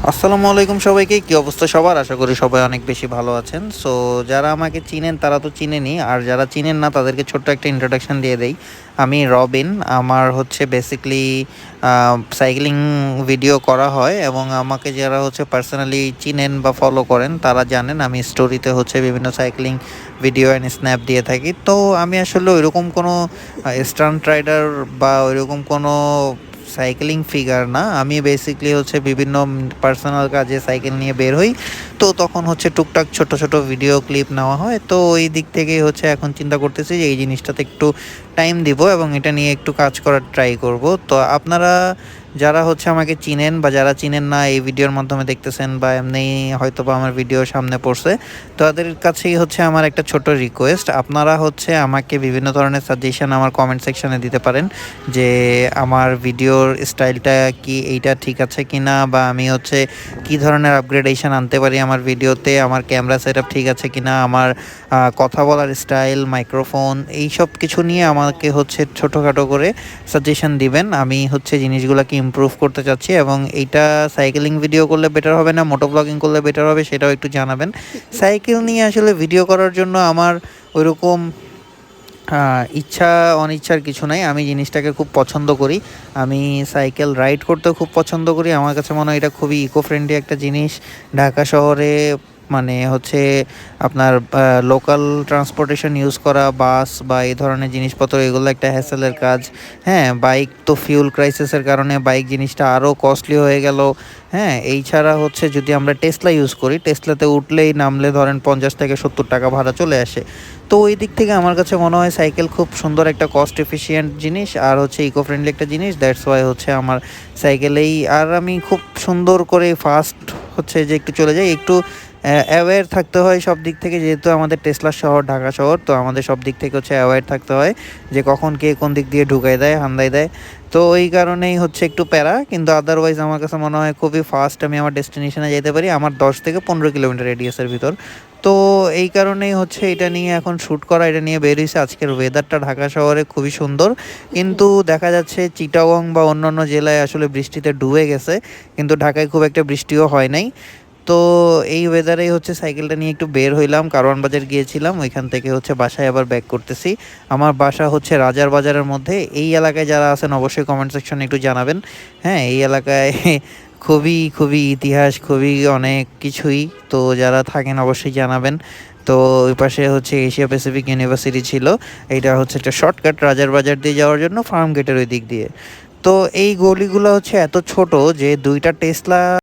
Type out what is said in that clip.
আসসালামু আলাইকুম সবাইকে। কি অবস্থা সবার? আশা করি সবাই অনেক বেশি ভালো আছেন। সো যারা আমাকে চিনেন তারা তো চিনেনই। আর যারা চিনেন না তাদেরকে ছোট্ট একটা ইন্ট্রোডাকশন দিয়ে দেই। আমি রবিন। আমার হচ্ছে বেসিক্যালি সাইক্লিং ভিডিও করা হয় এবং আমাকে যারা হচ্ছে পার্সোনালি চিনেন বা ফলো করেন তারা জানেন আমি স্টোরিতে হচ্ছে বিভিন্ন সাইক্লিং ভিডিও অ্যান্ড স্ন্যাপ দিয়ে থাকি। তো আমি আসলে ওইরকম কোনো স্টান্ট রাইডার বা ওইরকম কোনো সাইকেলিং ফিগার না। আমি বেসিক্যালি হচ্ছে বিভিন্ন পার্সোনাল কাজে সাইকেল নিয়ে বের হই। তো তখন হচ্ছে টুকটাক ছোট, ছোট ভিডিও ক্লিপ নেওয়া হয়। তো ওই দিক থেকেই হচ্ছে এখন চিন্তা করতেছি যে এই জিনিসটাতে একটু টাইম দিব এবং এটা নিয়ে একটু কাজ করার ট্রাই করব। তো আপনারা যারা হচ্ছে আমাকে চিনেন বা যারা চিনেন না এই ভিডিওর মাধ্যমে দেখতেছেন বা এমনি হয়তোবা আমার ভিডিও সামনে পড়ছে, তাদের কাছেই হচ্ছে আমার একটা ছোট রিকোয়েস্ট। আপনারা হচ্ছে আমাকে বিভিন্ন ধরনের সাজেশন আমার কমেন্ট সেকশনে দিতে পারেন। যে আমার ভিডিওর স্টাইলটা কি এইটা ঠিক আছে কিনা, বা আমি হচ্ছে কি ধরনের আপগ্রেডেশন আনতে পারি আমার ভিডিওতে, আমার ক্যামেরা সেটআপ ঠিক আছে কিনা, আমার কথা বলার স্টাইল, মাইক্রোফোন, এই সব কিছু নিয়ে আমাকে হচ্ছে ছোটোখাটো করে সাজেশন দিবেন। আমি হচ্ছে জিনিসগুলোকে ইমপ্রুভ করতে চাচ্ছি এবং এইটা সাইকেলিং ভিডিও করলে বেটার হবে না মোটো ব্লগিং করলে বেটার হবে সেটাও একটু জানাবেন। সাইকেল নিয়ে আসলে ভিডিও করার জন্য আমার ওইরকম ইচ্ছা অনিচ্ছার কিছু নাই। আমি জিনিসটাকে খুব পছন্দ করি। আমি সাইকেল রাইড করতেও খুব পছন্দ করি। আমার কাছে মনে হয় এটা খুবই ইকো ফ্রেন্ডলি একটা জিনিস। ঢাকা শহরে মানে হচ্ছে আপনার লোকাল ট্রান্সপোর্টেশন ইউজ করা, বাস বা এই ধরনের জিনিসপত্র, এগুলো একটা হ্যাসেলের কাজ। হ্যাঁ, বাইক তো ফিউল ক্রাইসিসের কারণে বাইক জিনিসটা আরও কস্টলি হয়ে গেল। হ্যাঁ, এই ছাড়া হচ্ছে যদি আমরা টেসলা ইউজ করি, টেসলাতে উঠলেই নামলে ধরেন 50 থেকে 70 টাকা ভাড়া চলে আসে। তো ওই দিক থেকে আমার কাছে মনে হয় সাইকেল খুব সুন্দর একটা কস্ট এফিশিয়েন্ট জিনিস আর হচ্ছে ইকো ফ্রেন্ডলি একটা জিনিস। দ্যাটস ওয়াই হচ্ছে আমার সাইকেলেই, আর আমি খুব সুন্দর করে ফাস্ট হচ্ছে যে একটু চলে যাই, একটু অ্যাওয়্যার থাকতে হয় সব দিক থেকে, যেহেতু আমাদের টেসলা শহর, ঢাকা শহর, তো আমাদের সব দিক থেকে হচ্ছে অ্যাওয়্যার থাকতে হয় যে কখন কে কোন দিক দিয়ে ঢুকাই দেয়, হান্দাই দেয়। তো ওই কারণেই হচ্ছে একটু প্যারা, কিন্তু আদারওয়াইজ আমার কাছে মনে হয় খুবই ফাস্ট আমি আমার ডেস্টিনেশনে যেতে পারি আমার 10 থেকে 15 কিলোমিটার রেডিয়াসের ভিতর। তো এই কারণেই হচ্ছে এটা নিয়ে এখন শ্যুট করা, এটা নিয়ে বের হইছে। আজকের ওয়েদারটা ঢাকা শহরে খুবই সুন্দর, কিন্তু দেখা যাচ্ছে চিটাগং বা অন্যান্য জেলায় আসলে বৃষ্টিতে ডুবে গেছে, কিন্তু ঢাকায় খুব একটা বৃষ্টিও হয় নাই। তো এই ওয়েদারেই হচ্ছে সাইকেলটা নিয়ে একটু বের হইলাম, কারওয়ান বাজার গিয়েছিলাম, ওইখান থেকে হচ্ছে বাসায় আবার ব্যাক করতেছি। আমার বাসা হচ্ছে রাজার বাজারের মধ্যে। এই এলাকায় যারা আছেন অবশ্যই কমেন্ট সেকশনে একটু জানাবেন। হ্যাঁ, এই এলাকায় খুবই খুবই ইতিহাস, খুবই অনেক কিছুই। তো যারা থাকেন অবশ্যই জানাবেন। তো ওই পাশে হচ্ছে এশিয়া প্যাসিফিক ইউনিভার্সিটি ছিল। এইটা হচ্ছে একটা শর্টকাট রাজার বাজার দিয়ে যাওয়ার জন্য, ফার্ম গেটের ওই দিক দিয়ে। তো এই গলিগুলো হচ্ছে এত ছোট যে দুইটা টেসলা